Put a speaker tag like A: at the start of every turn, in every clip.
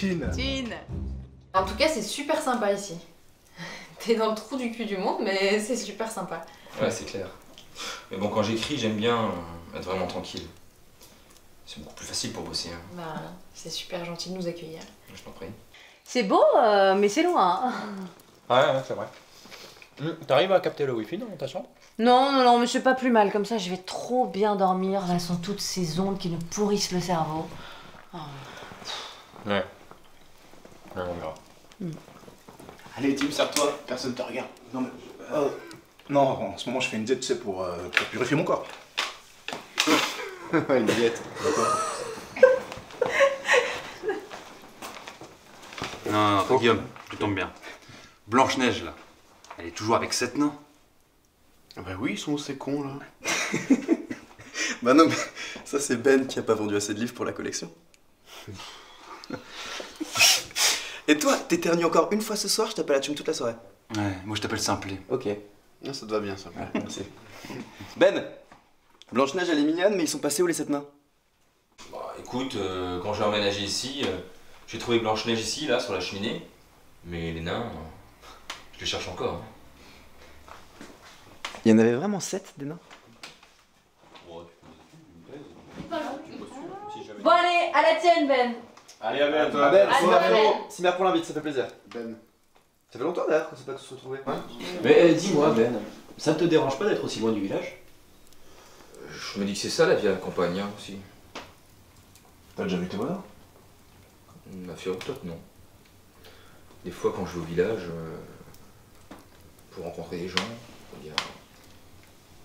A: Chin.
B: Chin.
C: En tout cas, c'est super sympa ici. T'es dans le trou du cul du monde, mais c'est super sympa.
D: Ouais, c'est clair. Mais bon, quand j'écris, j'aime bien être vraiment tranquille. C'est beaucoup plus facile pour bosser. Hein.
C: Bah, c'est super gentil de nous accueillir.
D: Je t'en prie.
B: C'est beau, mais c'est loin. Hein.
A: Ouais, c'est vrai. T'arrives à capter le wifi dans ta chambre?
B: Non, mais c'est pas plus mal. Comme ça, je vais trop bien dormir. Là, sont toutes ces ondes qui nous pourrissent le cerveau. Oh.
A: Ouais. Ouais, on verra.
E: Allez, Tim, serre-toi, personne te regarde. Non, mais. Non, en ce moment, je fais une diète, tu sais, pour purifier mon corps. Ouais, une diète.
F: Non, Guillaume, tu tombes bien. Blanche-Neige, là, elle est toujours avec 7 nains.
E: Bah oui, ils sont ces cons, là. Bah non, mais ça, c'est Ben qui a pas vendu assez de livres pour la collection. Et toi, t'éternues encore une fois ce soir, je t'appelle à Thum toute la soirée.
F: Ouais, moi je t'appelle Simplet.
E: Ok. Ah, ça te va bien, ça. Ouais, merci. Ben, Blanche-Neige, elle est mignonne, mais ils sont passés où les 7 nains?
D: Bah écoute, quand j'ai emménagé ici, j'ai trouvé Blanche-Neige ici, là, sur la cheminée. Mais les nains, je les cherche encore. Hein.
E: Il y en avait vraiment 7 des nains?
B: Bon, allez, à la tienne, Ben.
A: Allez, à Ben.
E: Ben,
C: Allez,
E: merci pour l'invite, ça fait plaisir. Ben. Ça fait longtemps d'ailleurs qu'on s'est pas tous retrouvés. Ouais.
G: Mais dis-moi, Ben, ça ne te dérange pas d'être aussi loin du village?
D: Je me dis que c'est ça la vie à la campagne hein, aussi.
E: T'as déjà vu tes voisins?
D: Ma figure-toi que non. Des fois quand je vais au village, pour rencontrer des gens, eh bien,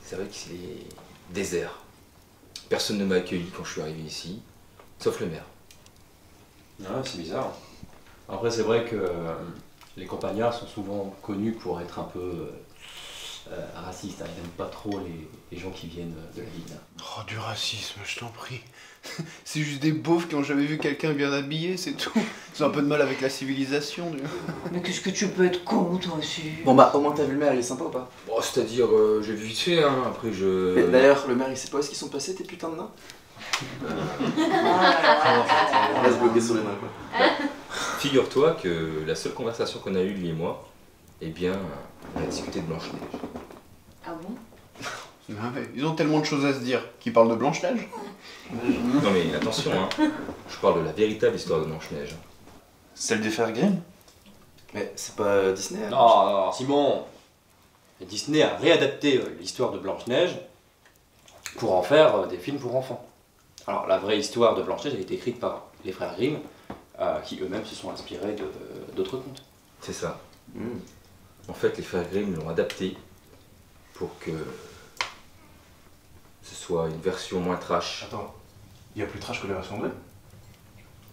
D: c'est vrai que c'est désert. Personne ne m'a accueilli quand je suis arrivé ici, sauf le maire.
G: Ah, c'est bizarre. Après, c'est vrai que les campagnards sont souvent connus pour être un peu racistes. Hein. Ils n'aiment pas trop les gens qui viennent de la ville.
H: Oh, du racisme, je t'en prie. C'est juste des beaufs qui ont jamais vu quelqu'un bien habillé, c'est tout. Ils ont un peu de mal avec la civilisation.
B: Mais qu'est-ce que tu peux être con, toi aussi?
E: Bon bah, au moins t'as vu le maire, il est sympa ou pas?
D: Bon, c'est-à-dire, j'ai vu vite fait, hein, après je...
E: Mais d'ailleurs, le maire, il sait pas où est-ce qu'ils sont passés, tes putains de nains? On va se bloquer sur les nains, quoi.
D: Figure-toi que la seule conversation qu'on a eue, lui et moi, eh bien, on a discuté de Blanche-Neige.
C: Ah bon?
H: Ah ouais, ils ont tellement de choses à se dire. Qui parlent de Blanche-Neige?
D: Non mais attention, hein, je parle de la véritable histoire de Blanche-Neige.
E: Celle des frères Grimm? Mais c'est pas Disney?
G: Non, Simon. Disney a réadapté l'histoire de Blanche-Neige pour en faire des films pour enfants. Alors, la vraie histoire de Blanche-Neige a été écrite par les frères Grimm, qui eux-mêmes se sont inspirés d'autres contes.
D: C'est ça. En fait, les frères Grimm l'ont adapté pour que ce soit une version moins trash.
E: Attends, il y a plus trash que la version 2?
D: Vous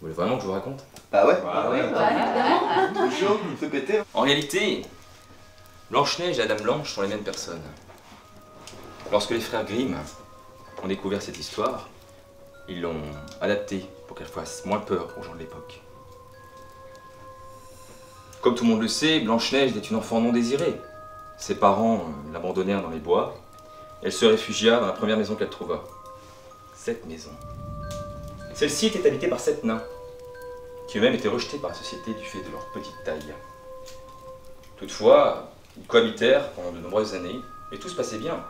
D: voulez vraiment que je vous raconte?
E: Bah ouais.
B: Oui, évidemment.
E: Tout chaud, il me fait péter.
D: En réalité, Blanche-Neige et la Dame Blanche sont les mêmes personnes. Lorsque les frères Grimm ont découvert cette histoire, ils l'ont adaptée pour qu'elle fasse moins peur aux gens de l'époque. Comme tout le monde le sait, Blanche-Neige était une enfant non désirée. Ses parents l'abandonnèrent dans les bois. Elle se réfugia dans la première maison qu'elle trouva. Cette maison. Celle-ci était habitée par 7 nains, qui eux-mêmes étaient rejetés par la société du fait de leur petite taille. Toutefois, ils cohabitèrent pendant de nombreuses années, et tout se passait bien.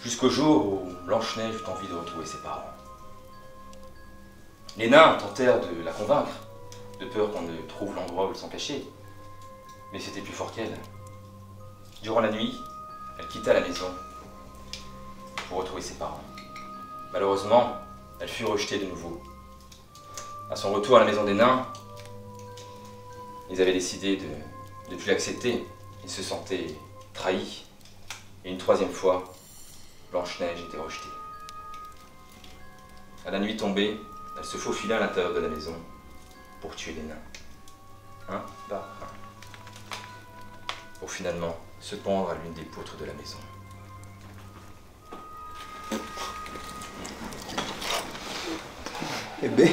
D: Jusqu'au jour où Blanche-Neige eut envie de retrouver ses parents. Les nains tentèrent de la convaincre, de peur qu'on ne trouve l'endroit où ils sont cachés. Mais c'était plus fort qu'elle. Durant la nuit, elle quitta la maison pour retrouver ses parents. Malheureusement, elle fut rejetée de nouveau. À son retour à la maison des nains, ils avaient décidé de ne plus l'accepter. Ils se sentaient trahis. Et une troisième fois, Blanche-Neige était rejetée. À la nuit tombée, elle se faufila à l'intérieur de la maison pour tuer les nains. Un par un. Pour finalement se pendre à l'une des poutres de la maison.
E: Eh ben...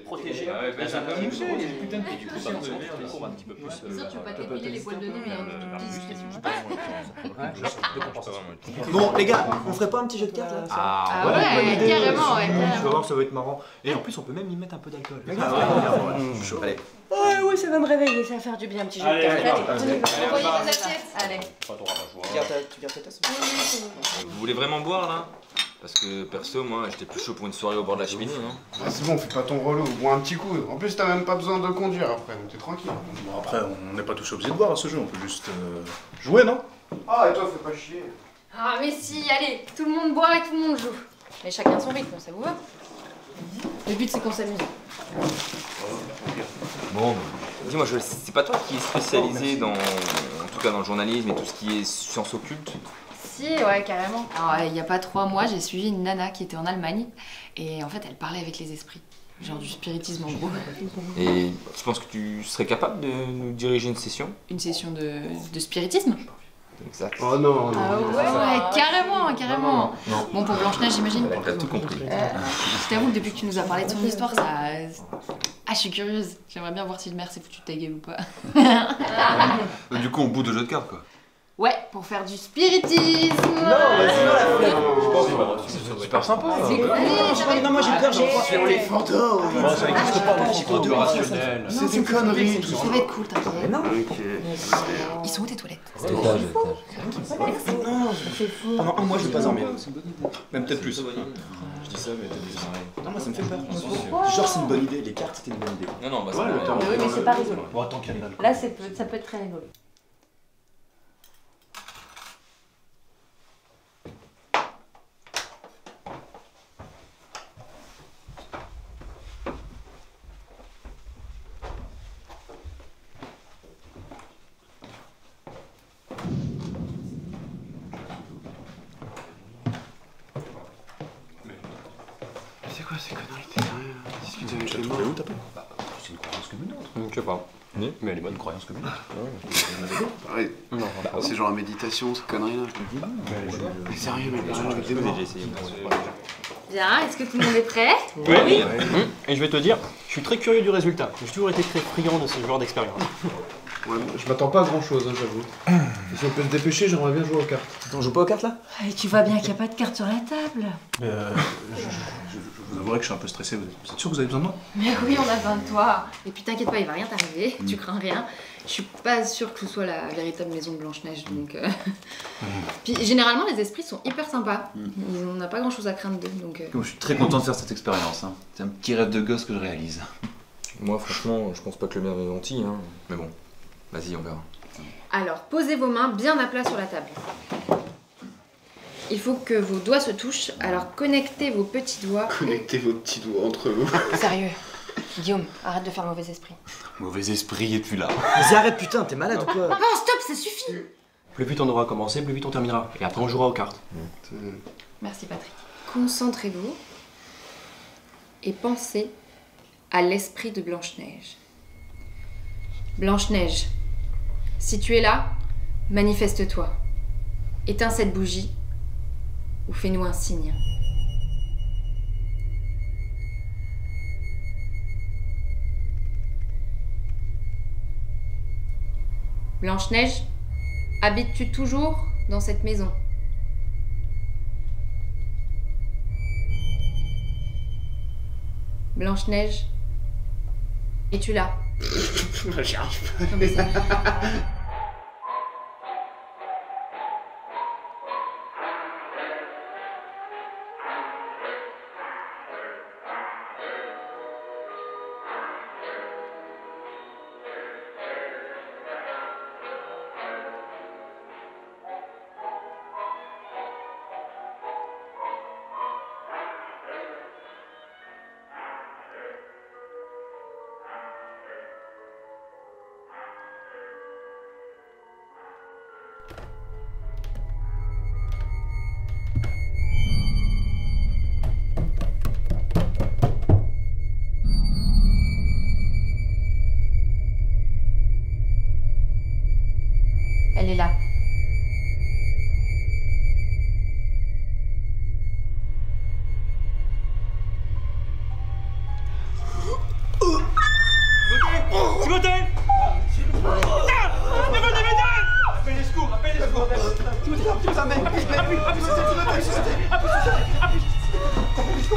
G: Protégé.
F: ça peut moucher, il y a des putains de
G: Et du coup, par contre, tu les cours un petit peu plus.
C: C'est sûr, tu veux pas t'épiler les poils de nez, mais en discrétion.
I: Bon, les gars, on ferait pas un petit jeu de cartes là?
C: Ah ouais, carrément, ouais.
I: Tu vas voir, ça va être marrant. Et en plus, on peut même y mettre un peu d'alcool. Allez.
B: Ouais, ça va me réveiller, ça va faire du bien, un petit jeu de cartes.
C: Envoyez les assiettes. Allez.
I: Tu gardes ta tasse?
D: Vous voulez vraiment boire là? Parce que perso, moi, j'étais plus chaud pour une soirée au bord de la cheminée, non?
H: Ah, c'est bon, fais pas ton relou, bois un petit coup. En plus, t'as même pas besoin de conduire après, donc t'es tranquille.
E: Bon, après, on n'est pas tous obligés de boire à ce jeu, on peut juste jouer, non?
H: Ah, et toi, fais pas chier.
C: Ah mais si, allez, tout le monde boit et tout le monde joue. Mais chacun son rythme, ça vous va? Le but c'est qu'on s'amuse.
D: Bon, dis-moi, c'est pas toi qui es spécialisé dans, en tout cas dans le journalisme et tout ce qui est sciences occultes?
C: Si, ouais, carrément. Alors, il y a pas 3 mois, j'ai suivi une nana qui était en Allemagne et en fait, elle parlait avec les esprits. Genre du spiritisme en gros.
D: Et tu penses que tu serais capable de nous diriger une session?
C: Une session de spiritisme?
D: Exact.
H: Oh non, non.
C: Ah ouais, carrément, carrément.
D: Non.
C: Bon, pour Blanche-Neige, j'imagine.
D: T'as tout compris.
C: Je t'avoue que depuis que tu nous as parlé de son histoire, ça... Ah, je suis curieuse. J'aimerais bien voir si le maire s'est foutu de ta gueule ou pas.
F: Du coup, on bout de jeu de cartes, quoi.
C: Ouais, pour faire du spiritisme.
F: C'est super sympa.
I: Non, moi j'ai peur, j'en crois.
H: Sur les fantômes.
F: Ça n'existe pas, on est rationnel.
H: C'est des conneries, tout ça.
C: Ça va être cool, t'inquiète.
B: Non,
C: Ils sont où tes toilettes?
I: Non, pendant un mois, je vais pas dormir. Même peut-être plus. Je dis ça, mais t'as des oreilles. Non, moi ça me fait peur. Genre, c'est une bonne idée, les cartes c'était une bonne idée.
D: Non, non, bah
H: Ouais, le temps.
B: oui, mais c'est pas rigolo.
E: Bon, attends qu'il y a de l'alcool.
B: Là, ça peut être très rigolo.
H: C'est quoi ces conneries? T'es sérieux? Discuter avec les morts.
E: Où t'as pas? C'est une croyance comme une autre.
G: Je sais pas.
E: Mais elle est bonne croyance comme une autre.
H: Pareil. C'est genre la méditation, ces conneries là. Mais sérieux, mais parle avec des morts.
C: Bien, est-ce que tout le monde est prêt?
G: Oui. Et je vais te dire, je suis très curieux du résultat. J'ai toujours été très friand de ce genre d'expérience.
H: Ouais, je m'attends pas à grand chose, hein, j'avoue. Et si on peut se dépêcher, j'aimerais bien jouer aux cartes.
I: On joue pas aux cartes là?
B: Et tu vois bien qu'il n'y a pas de carte sur la table.
E: Je vous avouerai que je suis un peu stressé. Vous êtes sûr que vous avez besoin de moi?
C: Mais oui, on a besoin de toi. Et puis t'inquiète pas, il va rien t'arriver, tu crains rien. Je suis pas sûre que ce soit la véritable maison de Blanche-Neige, donc... Puis généralement, les esprits sont hyper sympas. On n'a pas grand-chose à craindre d'eux, donc...
F: Je suis très content de faire cette expérience. Hein. C'est un petit rêve de gosse que je réalise.
D: Moi, franchement, je pense pas que le maire est gentil, hein. Mais bon, vas-y, on verra.
C: Alors, posez vos mains bien à plat sur la table. Il faut que vos doigts se touchent, alors connectez vos petits doigts.
H: Connectez vos petits doigts entre vous.
C: Sérieux, Guillaume, arrête de faire le mauvais esprit.
F: Mauvais esprit, et puis là.
I: Vas-y, arrête, putain, t'es malade ou quoi?
C: Non, stop, ça suffit.
G: Plus vite on aura commencé, plus vite on terminera. Et après on jouera aux cartes.
C: Merci Patrick. Concentrez-vous et pensez à l'esprit de Blanche-Neige. Blanche-Neige, si tu es là, manifeste-toi. Éteins cette bougie ou fais-nous un signe. Blanche-Neige, habites-tu toujours dans cette maison? Blanche-Neige, es-tu là?
H: J'y arrive
C: Non, mais ça-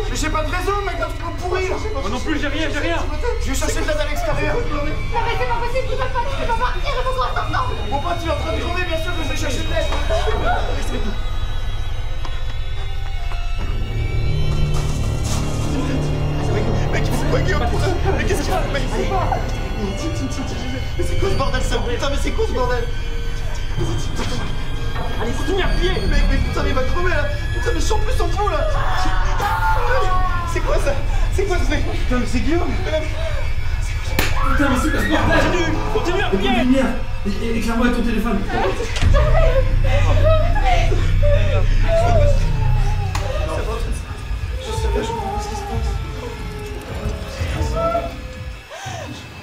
H: Mais j'ai pas de raison, mec, dans ce truc pourri.
F: Moi non plus, j'ai rien.
H: Je vais chercher de l'aide à l'extérieur.
C: Non mais c'est pas possible, tu peux pas partir, il faut qu'on reste ensemble.
H: Mon pote, il est en train de crever, bien sûr que je vais chercher de l'aide. Reste avec nous. Mec, c'est quoi Guillaume? Mais qu'est-ce qu'il y a? Mec, mais c'est quoi ce bordel ça? Putain, mais c'est quoi ce bordel? Allez, continue à plier. Mec, mais putain, mais il va crever là. Putain, mais je suis en plus en fou là. C'est quoi ça? C'est quoi ce mec? Putain, mais c'est Guillaume. Putain, mais c'est quoi ce bordel? Continue à plier. Lumière. Éclaire-moi avec ton téléphone.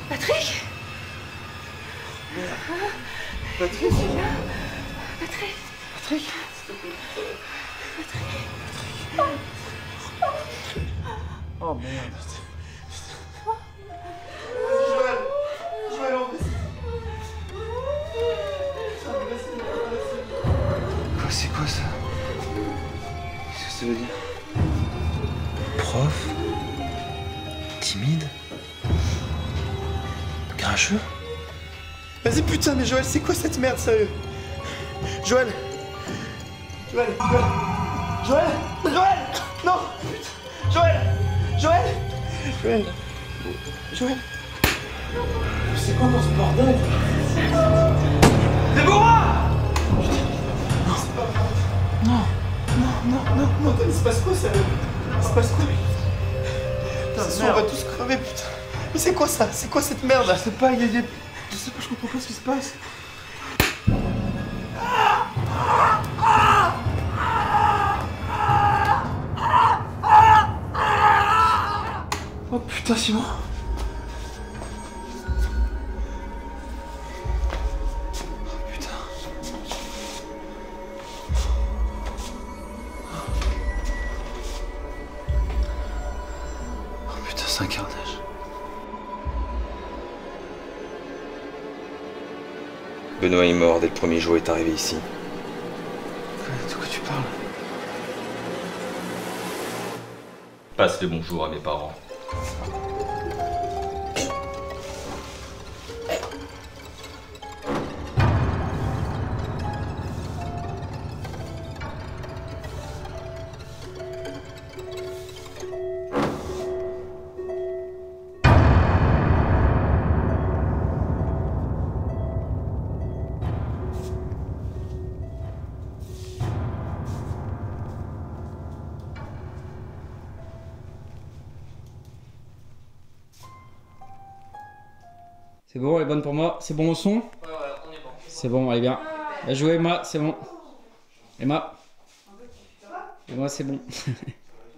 C: Patrick?
H: Patrick?
C: Patrick?
H: Patrick? Oh merde. Joël, on va. Quoi, c'est quoi ça? Qu'est-ce que ça veut dire? Prof? Timide? Grincheux? Vas-y putain, mais Joël, c'est quoi cette merde, sérieux? Joël! Joël! Non! Putain! Joël! C'est quoi dans ce bordel? Déborah! Non, il se passe quoi, sérieux? Il se passe quoi? Putain, on va tous crever, putain! Mais c'est quoi ça? C'est quoi cette merde là? Je sais pas, je comprends pas ce qui se passe. Oh putain, Simon. Putain. Oh putain, c'est un carnage.
D: Benoît est mort dès le premier jour où est arrivé ici.
H: De quoi tu parles?
D: Passe le bonjour à mes parents.
J: C'est bon, elle est bonne pour moi. C'est bon au son? Ouais,
G: on est bon.
J: C'est bon, allez bien. Bien joué, Emma, c'est bon. Emma, c'est bon.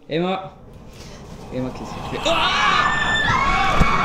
J: Emma, qu'est-ce que tu fais? Ah!